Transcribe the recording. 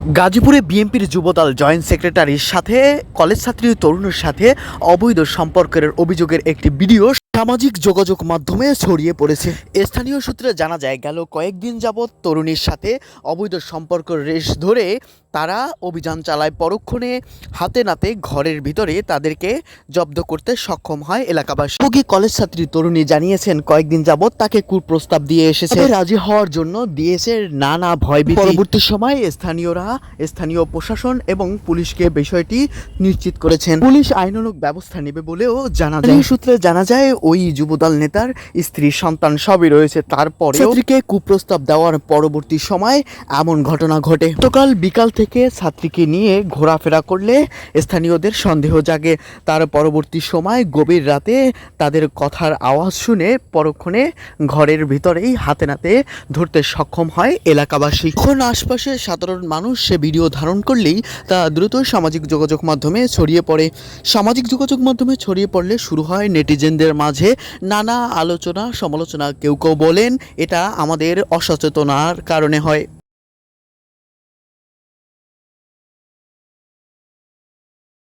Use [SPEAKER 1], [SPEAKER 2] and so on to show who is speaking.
[SPEAKER 1] গাজীপুরে বিএনপির যুবদল জয়েন্ট সেক্রেটারির সাথে কলেজ ছাত্রী তরুণের সাথে অবৈধ সম্পর্কের অভিযোগের একটি ভিডিও সামাজিক যোগাযোগ মাধ্যমে ছড়িয়ে পড়েছে। স্থানীয় সূত্রে জানা যায়, গেল কয়েকদিন যাবৎ তরুণীর সাথে অবৈধ সম্পর্কের রেশ ধরে তারা অভিযান চালায়। পরক্ষণে হাতে নাতে ঘরের ভিতরে তাদেরকে জব্দ করতে সক্ষম হয় এলাকাবাসী। ভোগী কলেজ ছাত্রী তরুণী জানিয়েছেন, কয়েকদিন যাবৎ তাকে কুপ্রস্তাব দিয়ে এসেছে, রাজি হওয়ার জন্য দিয়েছে নানা ভয়ভীতি। পরবর্তী সময় স্থানীয় প্রশাসন এবং পুলিশকে বিষয়টি নিশ্চিত করেছেন। পুলিশ আইনানুগ ব্যবস্থা নেবে বলেও জানা যায়। সূত্রে জানা যায়, ওই যুবদল নেতার স্ত্রী সন্তান সবই রয়েছে। তারপরে ছাত্রীকে কুপ্রস্তাব দেওয়ার পরবর্তী সময় এমন ঘটনা ঘটে। গতকাল বিকাল থেকে ছাত্রীকে নিয়ে ঘোরাফেরা করলে স্থানীয়দের সন্দেহ জাগে। তার পরবর্তী সময় গভীর রাতে তাদের কথার আওয়াজ শুনে পরক্ষণে ঘরের ভিতরেই হাতে নাতে ধরতে সক্ষম হয় এলাকাবাসী। এখন আশপাশের সাধারণ মানুষ সে ভিডিও ধারণ করলেই তা দ্রুত সামাজিক যোগাযোগ মাধ্যমে ছড়িয়ে পড়ে। সামাজিক যোগাযোগ মাধ্যমে ছড়িয়ে পড়লে শুরু হয় নেটিজেনদের মাঝে নানা আলোচনা সমালোচনা। কেউ কেউ বলেন এটা আমাদের অসচেতনার কারণে হয়।